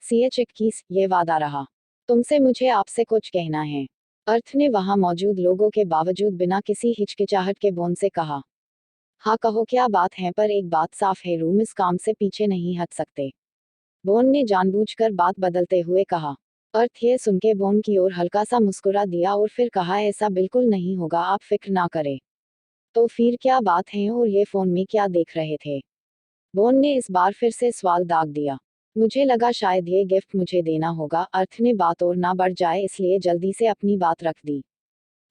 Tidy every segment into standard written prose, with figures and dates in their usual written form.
CH21 ये वादा रहा। तुमसे मुझे आपसे कुछ कहना है। अर्थ ने वहां मौजूद लोगों के बावजूद बिना किसी हिचकिचाहट के बोन से कहा। हाँ कहो क्या बात है, पर एक बात साफ है, रूम इस काम से पीछे नहीं हट सकते। बोन ने जानबूझकर बात बदलते हुए कहा। अर्थ ये सुन के बोन की ओर हल्का सा मुस्कुरा दिया और फिर कहा, ऐसा बिल्कुल नहीं होगा, आप फिक्र ना करें। तो फिर क्या बात है, और ये फोन में क्या देख रहे थे? बोन ने इस बार फिर से सवाल दाग दिया। मुझे लगा शायद ये गिफ्ट मुझे देना होगा। अर्थ ने बात और ना बढ़ जाए इसलिए जल्दी से अपनी बात रख दी।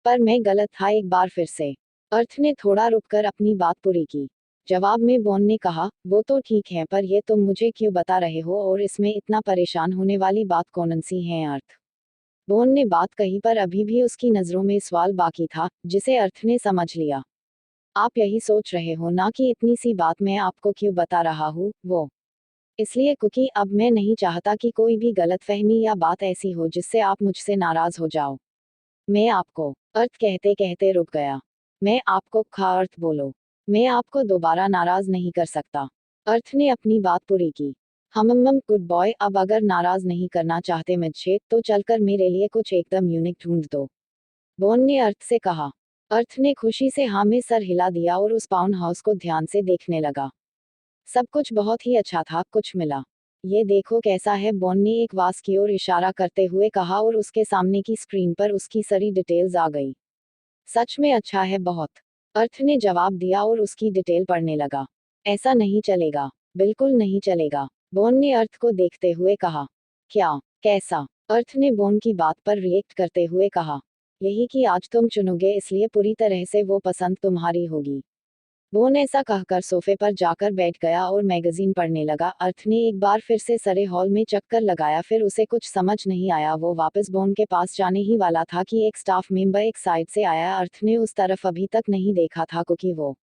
पर मैं गलत था एक बार फिर से। अर्थ ने थोड़ा रुककर अपनी बात पूरी की। जवाब में बोन ने कहा, वो तो ठीक है, पर ये तुम मुझे क्यों बता रहे हो, और इसमें इतना परेशान होने वाली बात कौन सी है? अर्थ बोन ने बात कही, पर अभी भी उसकी नजरों में सवाल बाकी था, जिसे अर्थ ने समझ लिया। आप यही सोच रहे हो ना कि इतनी सी बात मैं आपको क्यों बता रहा हूँ? वो इसलिए क्योंकि अब मैं नहीं चाहता कि कोई भी गलतफहमी या बात ऐसी हो जिससे आप मुझसे नाराज हो जाओ। मैं आपको अर्थ कहते कहते रुक गया। मैं आपको खा अर्थ बोलो। मैं आपको दोबारा नाराज नहीं कर सकता। अर्थ ने अपनी बात पूरी की। हमम गुड बॉय, अब अगर नाराज नहीं करना चाहते मुझे तो चलकर मेरे लिए कुछ एकदम यूनिक ढूंढ दो। बोन ने अर्थ से कहा। अर्थ ने खुशी से हाँ में सर हिला दिया और उस पाउंड हाउस को ध्यान से देखने लगा। सब कुछ बहुत ही अच्छा था, कुछ मिला। ये देखो कैसा है, बॉन ने एक वास की ओर इशारा करते हुए कहा और उसके सामने की स्क्रीन पर उसकी सारी डिटेल्स आ गई। सच में अच्छा है बहुत। अर्थ ने जवाब दिया और उसकी डिटेल पढ़ने लगा। ऐसा नहीं चलेगा। बिल्कुल नहीं चलेगा। बॉन ने अर्थ को देखते हुए कहा। क्या? कैसा? अर्थ ने बॉन की बात पर रिएक्ट करते हुए कहा। यही कि आज तुम चुनोगे, इसलिए पूरी तरह से वो पसंद तुम्हारी होगी। बोन ऐसा कहकर सोफे पर जाकर बैठ गया और मैगजीन पढ़ने लगा। अर्थ ने एक बार फिर से सरे हॉल में चक्कर लगाया, फिर उसे कुछ समझ नहीं आया। वो वापस बोन के पास जाने ही वाला था कि एक स्टाफ मेंबर एक साइड से आया। अर्थ ने उस तरफ अभी तक नहीं देखा था क्योंकि वो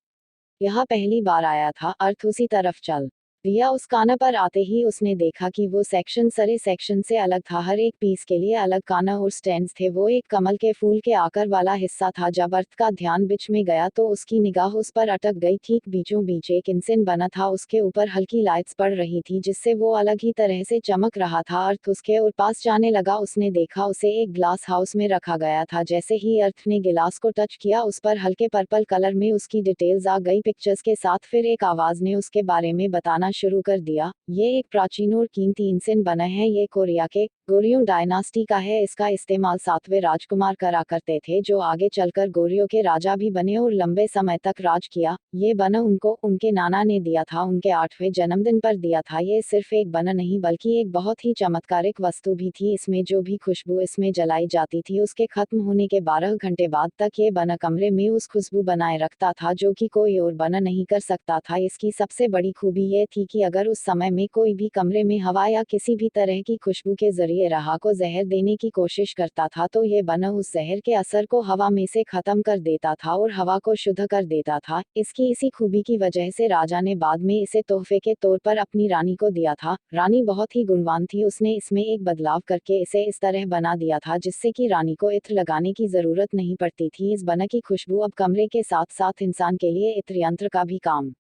यहाँ पहली बार आया था। अर्थ उसी तरफ चल दिया। उस काना पर आते ही उसने देखा कि वो सेक्शन सरे सेक्शन से अलग था। हर एक पीस के लिए अलग काना और स्टैंड्स थे। वो एक कमल के फूल के आकार वाला हिस्सा था। जब अर्थ का ध्यान बीच में गया तो उसकी निगाह उस पर अटक गई। ठीक बीचों बीच एक इंसान बना था, उसके ऊपर हल्की लाइट्स पड़ रही थी जिससे वो अलग ही तरह से चमक रहा था। अर्थ उसके और पास जाने लगा। उसने देखा उसे एक ग्लास हाउस में रखा गया था। जैसे ही अर्थ ने गिलास को टच किया, उस पर हल्के पर्पल कलर में उसकी डिटेल्स आ गई पिक्चर्स के साथ। फिर एक आवाज ने उसके बारे में बताना शुरू कर दिया। ये एक प्राचीन और कीमती इंसान बना है। ये कोरिया के गोरियों डायनास्टी का है। इसका इस्तेमाल 7वें राजकुमार करा करते थे, जो आगे चलकर गोरियों के राजा भी बने और लंबे समय तक राज किया। ये बना उनको उनके नाना ने दिया था, उनके 8वें जन्मदिन पर दिया था। ये सिर्फ एक बना नहीं बल्कि एक बहुत ही चमत्कारिक वस्तु भी थी। इसमें जो भी खुशबू इसमें जलाई जाती थी, उसके खत्म होने के 12 घंटे बाद तक ये बना कमरे में उस खुशबू बनाए रखता था जो कि कोई और बना नहीं कर सकता था। इसकी सबसे बड़ी खूबी ये थी कि अगर उस समय में कोई भी कमरे में हवा या किसी भी तरह की खुशबू के जरिए राह को जहर देने की कोशिश करता था तो ये बना उस जहर के असर को हवा में से खत्म कर देता था और हवा को शुद्ध कर देता था। इसकी इसी खूबी की वजह से राजा ने बाद में इसे तोहफे के तौर पर अपनी रानी को दिया था। रानी बहुत ही गुणवान थी। उसने इसमें एक बदलाव करके इसे इस तरह बना दिया था जिससे कि रानी को इत्र लगाने की जरूरत नहीं पड़ती थी। इस बना की खुशबू अब कमरे के साथ साथ इंसान के लिए इत्र यंत्र का भी काम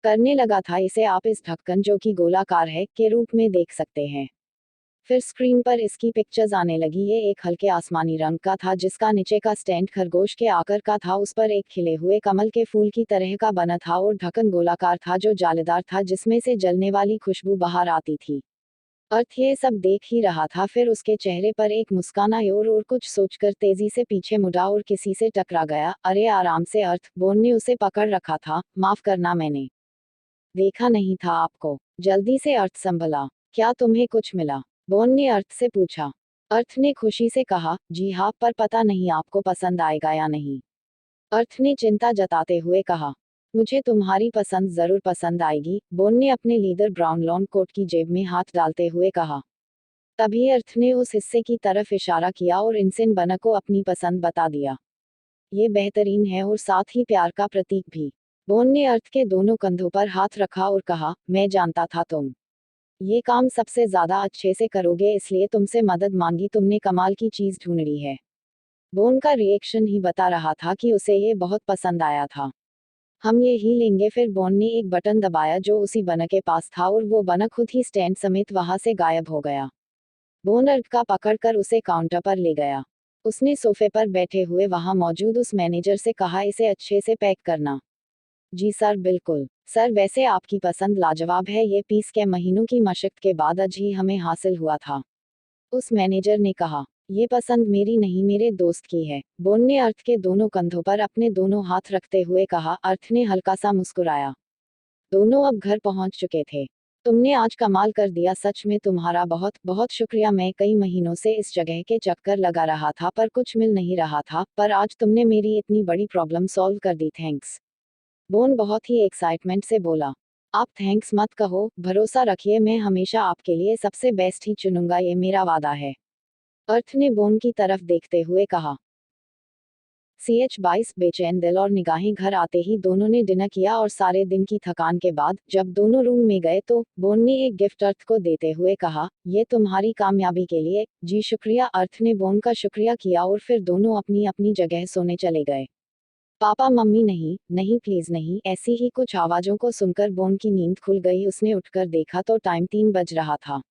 करने लगा था। इसे आप इस ढक्कन, जो कि गोलाकार है, के रूप में देख सकते हैं। फिर स्क्रीन पर इसकी पिक्चर्स आने लगी। ये एक हल्के आसमानी रंग का था जिसका नीचे का स्टैंड खरगोश के आकार का था। उस पर एक खिले हुए कमल के फूल की तरह का बना था और ढक्कन गोलाकार था जो जालीदार था, जिसमें से जलने वाली खुशबू बाहर आती थी। अर्थ ये सब देख ही रहा था, फिर उसके चेहरे पर एक मुस्कान आई और कुछ सोचकर तेजी से पीछे मुड़ा और किसी से टकरा गया। अरे आराम से अर्थ, बोन ने उसे पकड़ रखा था। माफ करना, मैंने देखा नहीं था आपको। जल्दी से अर्थ संभला। क्या तुम्हें कुछ मिला? बोन ने अर्थ से पूछा। अर्थ ने खुशी से कहा, जी हाँ, पर पता नहीं आपको पसंद आएगा या नहीं। अर्थ ने चिंता जताते हुए कहा, मुझे तुम्हारी पसंद जरूर पसंद आएगी। बोन ने अपने लीदर ब्राउन लॉन कोट की जेब में हाथ डालते हुए कहा। तभी अर्थ ने उस हिस्से की तरफ इशारा किया और इंसान बना को अपनी पसंद बता दिया। ये बेहतरीन है और साथ ही प्यार का प्रतीक भी। बोन ने अर्थ के दोनों कंधों पर हाथ रखा और कहा, मैं जानता था तुम ये काम सबसे ज्यादा अच्छे से करोगे, इसलिए तुमसे मदद मांगी। तुमने कमाल की चीज ढूंढी है। बोन का रिएक्शन ही बता रहा था कि उसे ये बहुत पसंद आया था। हम ये ही लेंगे। फिर बॉन ने एक बटन दबाया जो उसी बना के पास था और वो बना खुद ही स्टैंड समेत वहां से गायब हो गया। बॉन अर्थ का पकड़कर उसे काउंटर पर ले गया। उसने सोफे पर बैठे हुए वहां मौजूद उस मैनेजर से कहा, इसे अच्छे से पैक करना। जी सर, बिल्कुल सर। वैसे आपकी पसंद लाजवाब है। ये पीस के महीनों की मशक्कत के बाद आज ही हमें हासिल हुआ था, उस मैनेजर ने कहा। ये पसंद मेरी नहीं, मेरे दोस्त की है। बॉन ने अर्थ के दोनों कंधों पर अपने दोनों हाथ रखते हुए कहा। अर्थ ने हल्का सा मुस्कुराया। दोनों अब घर पहुंच चुके थे। तुमने आज कमाल कर दिया, सच में तुम्हारा बहुत बहुत शुक्रिया। मैं कई महीनों से इस जगह के चक्कर लगा रहा था पर कुछ मिल नहीं रहा था, पर आज तुमने मेरी इतनी बड़ी प्रॉब्लम सॉल्व कर दी, थैंक्स। बोन बहुत ही एक्साइटमेंट से बोला। आप थैंक्स मत कहो, भरोसा रखिए, मैं हमेशा आपके लिए सबसे बेस्ट ही चुनूंगा, ये मेरा वादा है। अर्थ ने बोन की तरफ देखते हुए कहा। CH22 बेचैन दिल और निगाहें घर आते ही दोनों ने डिनर किया और सारे दिन की थकान के बाद जब दोनों रूम में गए तो बोन ने एक गिफ्ट अर्थ को देते हुए कहा, ये तुम्हारी कामयाबी के लिए। जी शुक्रिया। अर्थ ने बोन का शुक्रिया किया और फिर दोनों अपनी अपनी जगह सोने चले गए। पापा मम्मी, नहीं नहीं प्लीज नहीं। ऐसी ही कुछ आवाजों को सुनकर बोन की नींद खुल गई। उसने उठकर देखा तो टाइम 3 बज रहा था।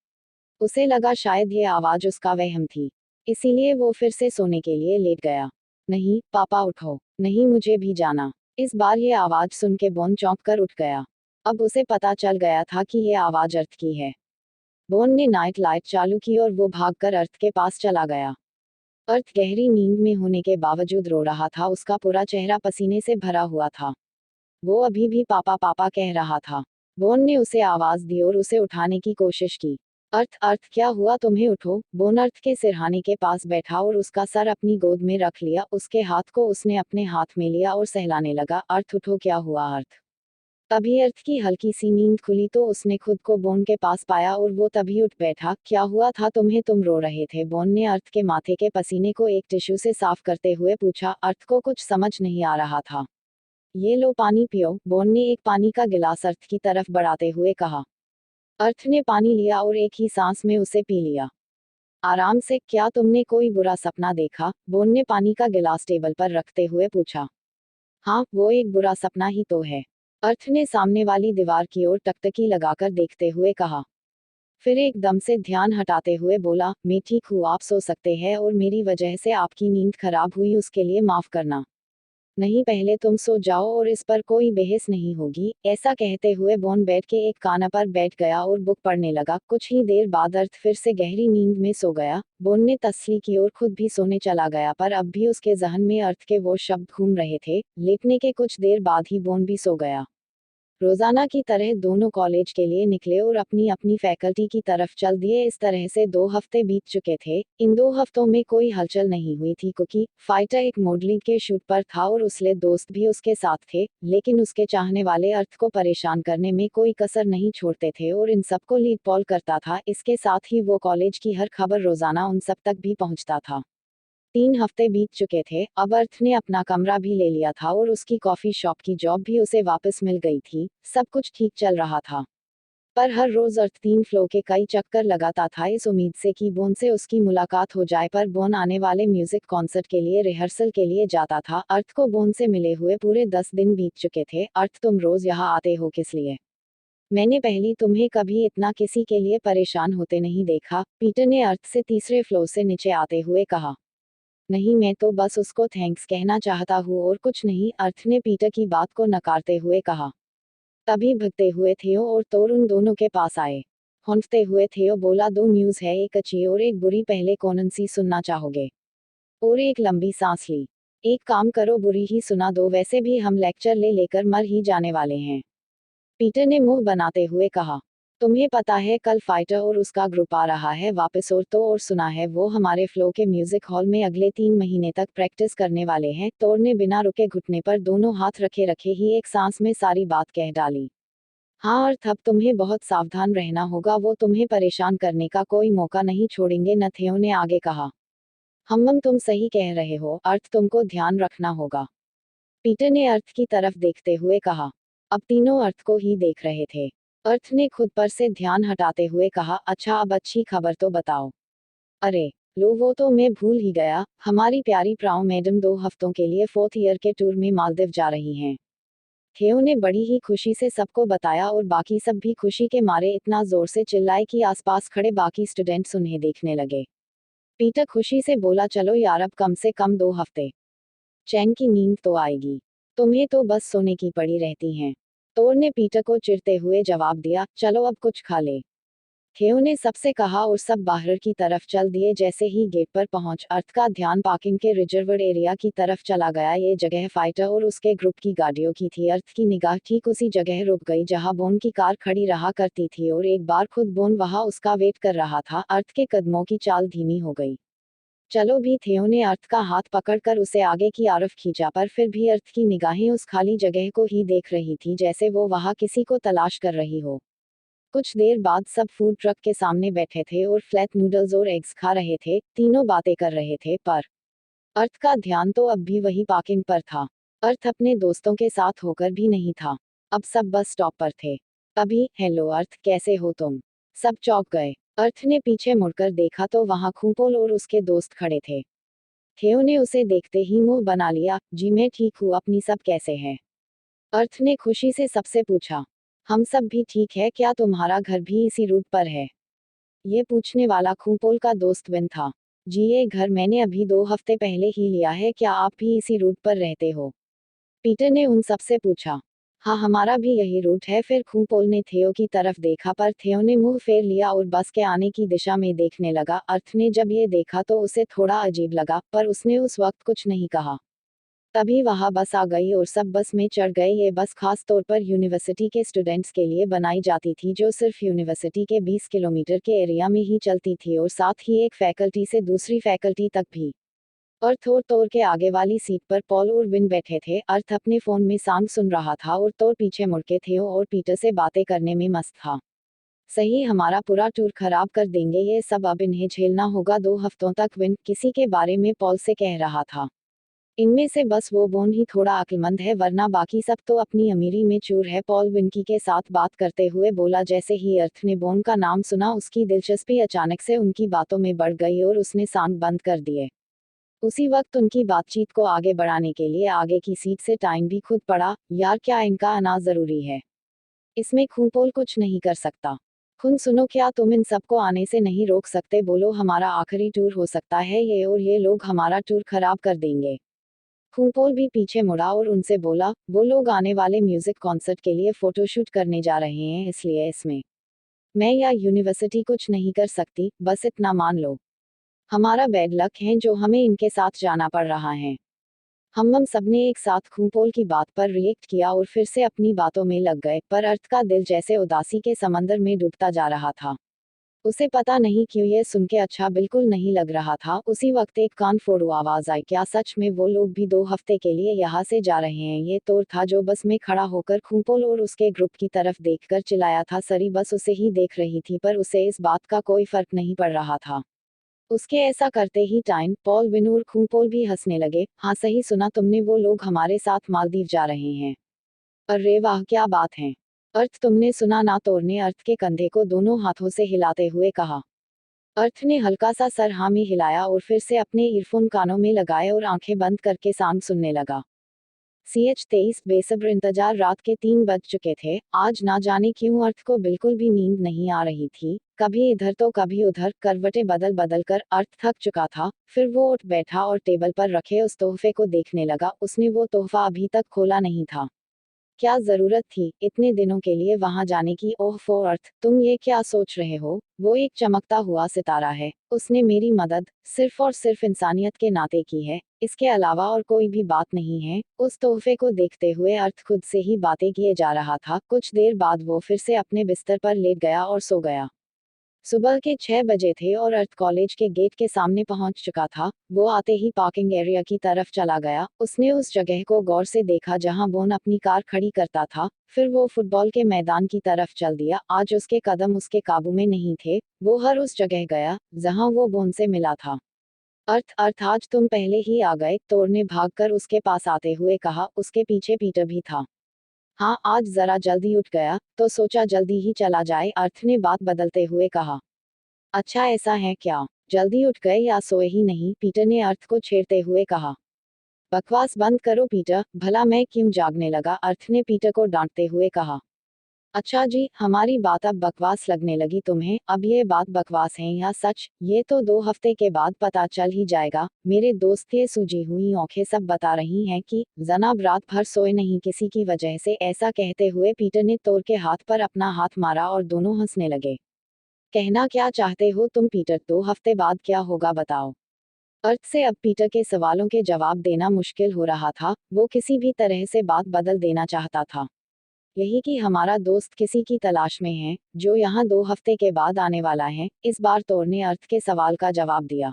उसे लगा शायद ये आवाज उसका वहम थी, इसीलिए वो फिर से सोने के लिए लेट गया। नहीं पापा उठो, नहीं मुझे भी जाना। इस बार ये आवाज सुन के बोन चौंक कर उठ गया। अब उसे पता चल गया था कि ये आवाज अर्थ की है। बोन ने नाइट लाइट चालू की और वो भागकर अर्थ के पास चला गया। अर्थ गहरी नींद में होने के बावजूद रो रहा था। उसका पूरा चेहरा पसीने से भरा हुआ था। वो अभी भी पापा पापा कह रहा था। बोन ने उसे आवाज दी और उसे उठाने की कोशिश की। अर्थ अर्थ क्या हुआ तुम्हें, उठो। बोन अर्थ के सिरहाने के पास बैठा और उसका सर अपनी गोद में रख लिया। उसके हाथ को उसने अपने हाथ में लिया और सहलाने लगा। अर्थ उठो, क्या हुआ अर्थ। तभी अर्थ की हल्की सी नींद खुली तो उसने खुद को बोन के पास पाया और वो तभी उठ बैठा। क्या हुआ था तुम्हें, तुम रो रहे थे। बोन ने अर्थ के माथे के पसीने को एक टिश्यू से साफ करते हुए पूछा। अर्थ को कुछ समझ नहीं आ रहा था। ये लो पानी पियो। बोन ने एक पानी का गिलास अर्थ की तरफ बढ़ाते हुए कहा। अर्थ ने पानी लिया और एक ही सांस में उसे पी लिया। आराम से। क्या तुमने कोई बुरा सपना देखा, बोन ने पानी का गिलास टेबल पर रखते हुए पूछा। हाँ, वो एक बुरा सपना ही तो है। अर्थ ने सामने वाली दीवार की ओर टकटकी लगाकर देखते हुए कहा। फिर एकदम से ध्यान हटाते हुए बोला, मैं ठीक हूँ, आप सो सकते हैं और मेरी वजह से आपकी नींद खराब हुई उसके लिए माफ करना। नहीं, पहले तुम सो जाओ और इस पर कोई बहस नहीं होगी। ऐसा कहते हुए बोन बेड के एक काना पर बैठ गया और बुक पढ़ने लगा। कुछ ही देर बाद अर्थ फिर से गहरी नींद में सो गया। बोन ने तसल्ली की और खुद भी सोने चला गया, पर अब भी उसके जहन में अर्थ के वो शब्द घूम रहे थे। लेटने के कुछ देर बाद ही बोन भी सो गया। रोजाना की तरह दोनों कॉलेज के लिए निकले और अपनी अपनी फैकल्टी की तरफ चल दिए। इस तरह से 2 हफ्ते बीत चुके थे। इन 2 हफ्तों में कोई हलचल नहीं हुई थी क्योंकि फाइटर एक मॉडलिंग के शूट पर था और उसके दोस्त भी उसके साथ थे, लेकिन उसके चाहने वाले अर्थ को परेशान करने में कोई कसर नहीं छोड़ते थे और इन सबको लीड पॉल करता था। इसके साथ ही वो कॉलेज की हर खबर रोजाना उन सब तक भी पहुंचता था। 3 हफ्ते बीत चुके थे। अब अर्थ ने अपना कमरा भी ले लिया था और उसकी कॉफी शॉप की जॉब भी उसे वापस मिल गई थी। सब कुछ ठीक चल रहा था, पर हर रोज अर्थ 3 फ्लोर के कई चक्कर लगाता था इस उम्मीद से कि बोन से उसकी मुलाकात हो जाए, पर बोन आने वाले म्यूजिक कॉन्सर्ट के लिए रिहर्सल के लिए जाता था। अर्थ को बोन से मिले हुए पूरे 10 दिन बीत चुके थे। अर्थ, तुम रोज यहाँ आते हो किस लिए। मैंने पहले तुम्हें कभी इतना किसी के लिए परेशान होते नहीं देखा, पीटर ने अर्थ से 3रे फ्लोर से नीचे आते हुए कहा। नहीं, मैं तो बस उसको थैंक्स कहना चाहता हूँ और कुछ नहीं, अर्थ ने पीटर की बात को नकारते हुए कहा। तभी भगते हुए थियो और तोर उन दोनों के पास आए। हौंकते हुए थियो बोला, 2 न्यूज़ है, एक अच्छी और एक बुरी, पहले कौन सी सुनना चाहोगे। और एक लंबी सांस ली। एक काम करो, बुरी ही सुना दो, वैसे भी हम लेक्चर ले लेकर मर ही जाने वाले हैं, पीटर ने मुंह बनाते हुए कहा। तुम्हें पता है कल फाइटर और उसका ग्रुप आ रहा है वापस, और तो और सुना है वो हमारे फ्लो के म्यूजिक हॉल में अगले 3 महीने तक प्रैक्टिस करने वाले हैं। तोर ने बिना रुके घुटने पर दोनों हाथ रखे रखे ही एक सांस में सारी बात कह डाली। हाँ अर्थ, अब तुम्हें बहुत सावधान रहना होगा, वो तुम्हें परेशान करने का कोई मौका नहीं छोड़ेंगे, नथियो ने आगे कहा। हम तुम सही कह रहे हो अर्थ, तुमको ध्यान रखना होगा, पीटर ने अर्थ की तरफ देखते हुए कहा। अब तीनों अर्थ को ही देख रहे थे। अर्थ ने खुद पर से ध्यान हटाते हुए कहा, अच्छा अब अच्छी खबर तो बताओ। अरे लो, वो तो मैं भूल ही गया, हमारी प्यारी प्राउ मैडम 2 हफ्तों के लिए 4th ईयर के टूर में मालदीव जा रही हैं। थियो ने बड़ी ही खुशी से सबको बताया और बाकी सब भी खुशी के मारे इतना जोर से चिल्लाए कि आसपास खड़े बाकी स्टूडेंट्स उन्हें देखने लगे। पीटर खुशी से बोला, चलो यार, अब कम से कम 2 हफ्ते चैन की नींद तो आएगी। तुम्हें तो बस सोने की पड़ी रहती हैं। तोर ने पीटर को चिढ़ते हुए जवाब दिया, चलो अब कुछ खा ले। थियो ने सबसे कहा और सब बाहर की तरफ चल दिए। जैसे ही गेट पर पहुंच अर्थ का ध्यान पार्किंग के रिजर्वर्ड एरिया की तरफ चला गया। ये जगह फाइटर और उसके ग्रुप की गाड़ियों की थी। अर्थ की निगाह ठीक उसी जगह रुक गई जहां बोन की कार खड़ी रहा करती थी और एक बार खुद बोन वहां उसका वेट कर रहा था। अर्थ के कदमों की चाल धीमी हो गई। चलो भी, थियो ने अर्थ का हाथ पकड़कर उसे आगे की तरफ खींचा, पर फिर भी अर्थ की निगाहें उस खाली जगह को ही देख रही थी जैसे वो वहां किसी को तलाश कर रही हो। कुछ देर बाद सब फूड ट्रक के सामने बैठे थे और फ्लैट नूडल्स और एग्स खा रहे थे। तीनों बातें कर रहे थे, पर अर्थ का ध्यान तो अब भी वही पार्किंग पर था। अर्थ अपने दोस्तों के साथ होकर भी नहीं था। अब सब बस स्टॉप पर थे। अभी, हेलो अर्थ, कैसे हो तुम? सब चौंक गए। अर्थ ने पीछे मुड़कर देखा तो वहां खूंपोल और उसके दोस्त खड़े थे। थियो ने उसे देखते ही मुंह बना लिया, जी मैं ठीक हूँ, अपनी सब कैसे हैं? अर्थ ने खुशी से सबसे पूछा। हम सब भी ठीक है, क्या तुम्हारा घर भी इसी रूट पर है? ये पूछने वाला खूंपोल का दोस्त विन था। जी, ये घर मैंने अभी 2 हफ्ते पहले ही लिया है, क्या आप भी इसी रूट पर रहते हो? पीटर ने उन सबसे पूछा। हाँ, हमारा भी यही रूट है। फिर खूंपोल ने थियो की तरफ देखा, पर थियो ने मुंह फेर लिया और बस के आने की दिशा में देखने लगा। अर्थ ने जब ये देखा तो उसे थोड़ा अजीब लगा, पर उसने उस वक्त कुछ नहीं कहा। तभी वहां बस आ गई और सब बस में चढ़ गए। ये बस खास तौर पर यूनिवर्सिटी के स्टूडेंट्स के लिए बनाई जाती थी, जो सिर्फ यूनिवर्सिटी के 20 किलोमीटर के एरिया में ही चलती थी और साथ ही एक फैकल्टी से दूसरी फैकल्टी तक भी। और थोर तोर के आगे वाली सीट पर पॉल और विन बैठे थे। अर्थ अपने फोन में सॉन्ग सुन रहा था और तोर पीछे मुड़ के थियो और पीटर से बातें करने में मस्त था। सही, हमारा पूरा टूर खराब कर देंगे ये सब, अब इन्हें झेलना होगा 2 हफ्तों तक। विन किसी के बारे में पॉल से कह रहा था। इनमें से बस वो बोन ही थोड़ा अक्लमंद है, वरना बाकी सब तो अपनी अमीरी में चूर है। पॉल विनकी के साथ बात करते हुए बोला। जैसे ही अर्थ ने बोन का नाम सुना, उसकी दिलचस्पी अचानक से उनकी बातों में बढ़ गई और उसने सॉन्ग बंद कर दिए। उसी वक्त उनकी बातचीत को आगे बढ़ाने के लिए आगे की सीट से टाइम भी खुद पड़ा। यार, क्या इनका आना जरूरी है? इसमें खूंपोल कुछ नहीं कर सकता। खुद सुनो, क्या तुम इन सबको आने से नहीं रोक सकते? बोलो, हमारा आखिरी टूर हो सकता है ये, और ये लोग हमारा टूर खराब कर देंगे। खूंपोल भी पीछे मुड़ा और उनसे बोला, वो लोग आने वाले म्यूजिक कॉन्सर्ट के लिए फोटोशूट करने जा रहे हैं, इसलिए इसमें मैं या यूनिवर्सिटी कुछ नहीं कर सकती। बस इतना मान लो, हमारा बैड लक है जो हमें इनके साथ जाना पड़ रहा है। हम सबने एक साथ खूंपोल की बात पर रिएक्ट किया और फिर से अपनी बातों में लग गए, पर अर्थ का दिल जैसे उदासी के समंदर में डूबता जा रहा था। उसे पता नहीं क्यों ये सुन के अच्छा बिल्कुल नहीं लग रहा था। उसी वक्त एक कान फोड़ू आवाज आई, क्या सच में वो लोग भी 2 हफ्ते के लिए यहाँ से जा रहे हैं? ये तोर था जो बस में खड़ा होकर खूंपोल और उसके ग्रुप की तरफ देखकर चिल्लाया था। सरी बस उसे ही देख रही थी, पर उसे इस बात का कोई फर्क नहीं पड़ रहा था। उसके ऐसा करते ही टाइम, पॉल, विन और खूंपोल भी हंसने लगे। हाँ, सही सुना तुमने, वो लोग हमारे साथ मालदीव जा रहे हैं। अरे वाह, क्या बात है! अर्थ, तुमने सुना ना? तोर ने अर्थ के कंधे को दोनों हाथों से हिलाते हुए कहा। अर्थ ने हल्का सा सर हाँ में हिलाया और फिर से अपने ईयरफोन कानों में लगाए और आंखें बंद करके सॉन्ग सुनने लगा। CH23 बेसब्र इंतजार। रात के 3 बज चुके थे। आज ना जाने क्यों अर्थ को बिल्कुल भी नींद नहीं आ रही थी। कभी इधर तो कभी उधर, करवटें बदल बदल कर अर्थ थक चुका था। फिर वो उठ बैठा और टेबल पर रखे उस तोहफे को देखने लगा। उसने वो तोहफा अभी तक खोला नहीं था। क्या जरूरत थी इतने दिनों के लिए वहां जाने की? ओह फो अर्थ, तुम ये क्या सोच रहे हो? वो एक चमकता हुआ सितारा है। उसने मेरी मदद सिर्फ और सिर्फ इंसानियत के नाते की है। इसके अलावा और कोई भी बात नहीं है। उस तोहफे को देखते हुए अर्थ खुद से ही बातें किए जा रहा था। कुछ देर बाद वो फिर से अपने बिस्तर पर लेट गया और सो गया। सुबह के 6 बजे थे और अर्थ कॉलेज के गेट के सामने पहुंच चुका था। वो आते ही पार्किंग एरिया की तरफ चला गया। उसने उस जगह को गौर से देखा जहां बोन अपनी कार खड़ी करता था। फिर वो फुटबॉल के मैदान की तरफ चल दिया। आज उसके कदम उसके काबू में नहीं थे। वो हर उस जगह गया जहां वो बोन से मिला था। अर्थ, अर्थ, आज तुम पहले ही आ गए, तोर ने भागकर उसके पास आते हुए कहा। उसके पीछे पीटर भी था। हाँ, आज जरा जल्दी उठ गया, तो सोचा जल्दी ही चला जाए, अर्थ ने बात बदलते हुए कहा। अच्छा, ऐसा है क्या? जल्दी उठ गए या सोए ही नहीं? पीटर ने अर्थ को छेड़ते हुए कहा। बकवास बंद करो पीटर, भला मैं क्यों जागने लगा, अर्थ ने पीटर को डांटते हुए कहा। अच्छा जी, हमारी बात अब बकवास लगने लगी तुम्हें, अब ये बात बकवास है या सच, ये तो 2 हफ्ते के बाद पता चल ही जाएगा। मेरे दोस्त के सूजी हुई आंखें सब बता रही हैं कि जनाब रात भर सोए नहीं किसी की वजह से। ऐसा कहते हुए पीटर ने तोर के हाथ पर अपना हाथ मारा और दोनों हंसने लगे। कहना क्या चाहते हो तुम पीटर, 2 हफ्ते बाद क्या होगा बताओ। अर्थ से अब पीटर के सवालों के जवाब देना मुश्किल हो रहा था, वो किसी भी तरह से बात बदल देना चाहता था। यही कि हमारा दोस्त किसी की तलाश में है, जो यहाँ 2 हफ्ते के बाद आने वाला है। इस बार तोर ने अर्थ के सवाल का जवाब दिया।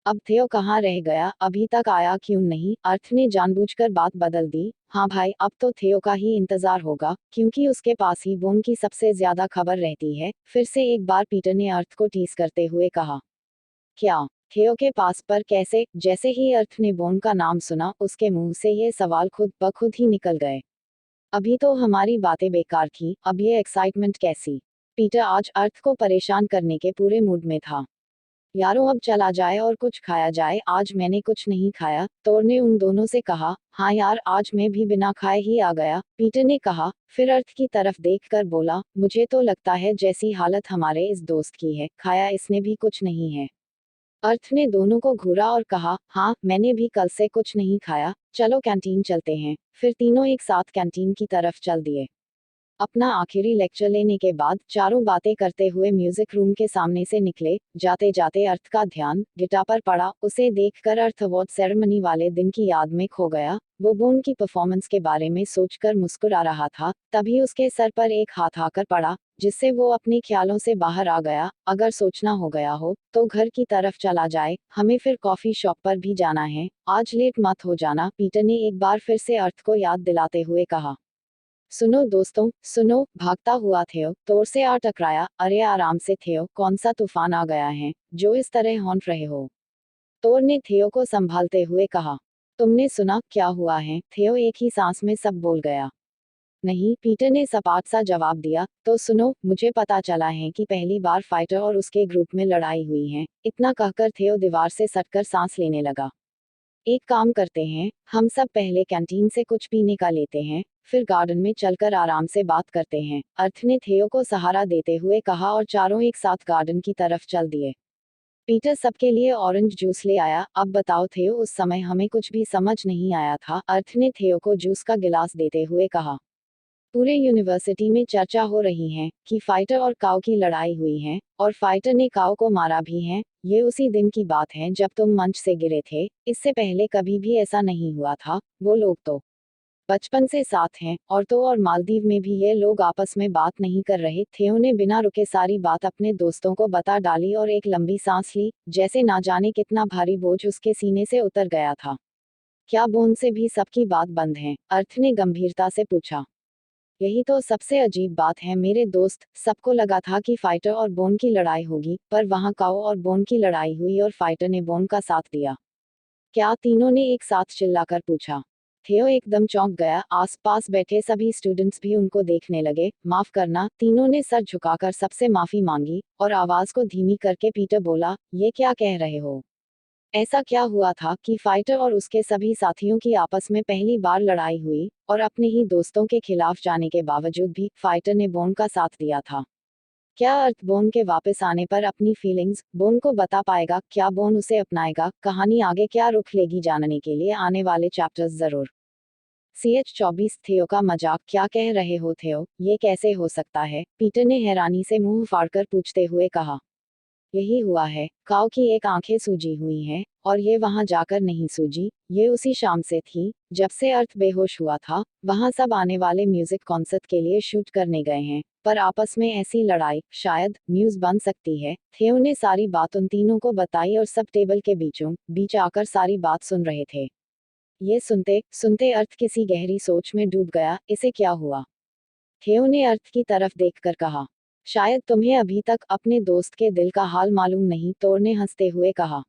अब थियो कहाँ रह गया, अभी तक आया क्यों नहीं, अर्थ ने जानबूझकर बात बदल दी। हाँ भाई, अब तो थियो का ही इंतजार होगा, क्योंकि उसके पास ही बोन की सबसे ज्यादा खबर रहती है। फिर से एक बार पीटर ने अर्थ को टीस करते हुए कहा। क्या? थियो के पास, पर कैसे? जैसे ही अर्थ ने बोन का नाम सुना, उसके मुंह से ये सवाल खुद ब खुद ही निकल गए। अभी तो हमारी बातें बेकार थी, अब ये एक्साइटमेंट कैसी? पीटर आज अर्थ को परेशान करने के पूरे मूड में था। यारों अब चला जाए और कुछ खाया जाए, आज मैंने कुछ नहीं खाया, तोर ने उन दोनों से कहा। हाँ यार, आज मैं भी बिना खाए ही आ गया, पीटर ने कहा। फिर अर्थ की तरफ देखकर बोला, मुझे तो लगता है जैसी हालत हमारे इस दोस्त की है, खाया इसने भी कुछ नहीं है। अर्थ ने दोनों को घूरा और कहा, हाँ मैंने भी कल से कुछ नहीं खाया, चलो कैंटीन चलते हैं। फिर तीनों एक साथ कैंटीन की तरफ चल दिए। अपना आखिरी लेक्चर लेने के बाद चारों बातें करते हुए म्यूजिक रूम के सामने से निकले। जाते जाते अर्थ का ध्यान गिटार पर पड़ा, उसे देखकर अर्थ अवार्ड सेरेमनी वाले दिन की याद में खो गया। वो बोन की परफॉर्मेंस के बारे में सोचकर मुस्कुरा रहा था, तभी उसके सर पर एक हाथ आकर पड़ा, जिससे वो अपने ख्यालों से बाहर आ गया। अगर सोचना हो गया हो तो घर की तरफ चला जाए, हमें फिर कॉफी शॉप पर भी जाना है, आज लेट मत हो जाना, पीटर ने एक बार फिर से अर्थ को याद दिलाते हुए कहा। सुनो दोस्तों, सुनो, भागता हुआ थियो तोर से आ टकराया। अरे आराम से थियो, कौन सा तूफान आ गया है जो इस तरह हॉन्ट रहे हो? तोर ने थियो को संभालते हुए कहा। तुमने सुना क्या हुआ है? थियो एक ही सांस में सब बोल गया। नहीं, पीटर ने सपाट सा जवाब दिया। तो सुनो, मुझे पता चला है कि पहली बार फाइटर और उसके ग्रुप में लड़ाई हुई है। इतना कहकर थियो दीवार से सटकर सांस लेने लगा। एक काम करते हैं, हम सब पहले कैंटीन से कुछ पीने का लेते हैं, फिर गार्डन में चलकर आराम से बात करते हैं, अर्थ ने थियो को सहारा देते हुए कहा और चारों एक साथ गार्डन की तरफ चल दिए। पीटर सबके लिए ऑरेंज जूस ले आया। अब बताओ थियो, उस समय हमें कुछ भी समझ नहीं आया था, अर्थ ने थियो को जूस का गिलास देते हुए कहा। पूरे यूनिवर्सिटी में चर्चा हो रही है कि फाइटर और काओ की लड़ाई हुई है, और फाइटर ने काओ को मारा भी है। ये उसी दिन की बात है जब तुम मंच से गिरे थे, इससे पहले कभी भी ऐसा नहीं हुआ था। वो लोग तो बचपन से साथ हैं, और तो और मालदीव में भी ये लोग आपस में बात नहीं कर रहे थे। उन्हें बिना रुके सारी बात अपने दोस्तों को बता डाली और एक लंबी सांस ली, जैसे ना जाने कितना भारी बोझ उसके सीने से उतर गया था। क्या बोन से भी सबकी बात बंद है? अर्थ ने गंभीरता से पूछा। यही तो सबसे अजीब बात है मेरे दोस्त, सबको लगा था कि फाइटर और बोन की लड़ाई होगी, पर वहां काओ और बोन की लड़ाई हुई और फाइटर ने बोन का साथ दिया। क्या? तीनों ने एक साथ चिल्लाकर पूछा। थियो एकदम चौंक गया, आसपास बैठे सभी स्टूडेंट्स भी उनको देखने लगे। माफ करना, तीनों ने सर झुकाकर सबसे माफी मांगी, और आवाज को धीमी करके पीटर बोला, ये क्या कह रहे हो? ऐसा क्या हुआ था कि फाइटर और उसके सभी साथियों की आपस में पहली बार लड़ाई हुई, और अपने ही दोस्तों के खिलाफ जाने के बावजूद भी फाइटर ने बोन का साथ दिया था? क्या अर्थ बोन के वापस आने पर अपनी फीलिंग्स बोन को बता पाएगा? क्या बोन उसे अपनाएगा? कहानी आगे क्या रुख लेगी, जानने के लिए आने वाले चैप्टर्स जरूर। CH24 थियो का मजाक क्या कह रहे हो थियो, ये कैसे हो सकता है? पीटर ने हैरानी से मुंह फाड़कर पूछते हुए कहा। यही हुआ है, काओ की एक आंखें सूजी हुई हैं, और ये वहां जाकर नहीं सूजी, ये उसी शाम से थी जब से अर्थ बेहोश हुआ था। वहां सब आने वाले म्यूजिक कॉन्सर्ट के लिए शूट करने गए हैं, पर आपस में ऐसी लड़ाई शायद न्यूज बन सकती है। थियो ने सारी बात उन तीनों को बताई और सब टेबल के बीचों बीच आकर सारी बात सुन रहे थे। ये सुनते सुनते अर्थ किसी गहरी सोच में डूब गया। इसे क्या हुआ? थियो ने अर्थ की तरफ देखकर कहा। शायद तुम्हें अभी तक अपने दोस्त के दिल का हाल मालूम नहीं, तोर ने हंसते हुए कहा।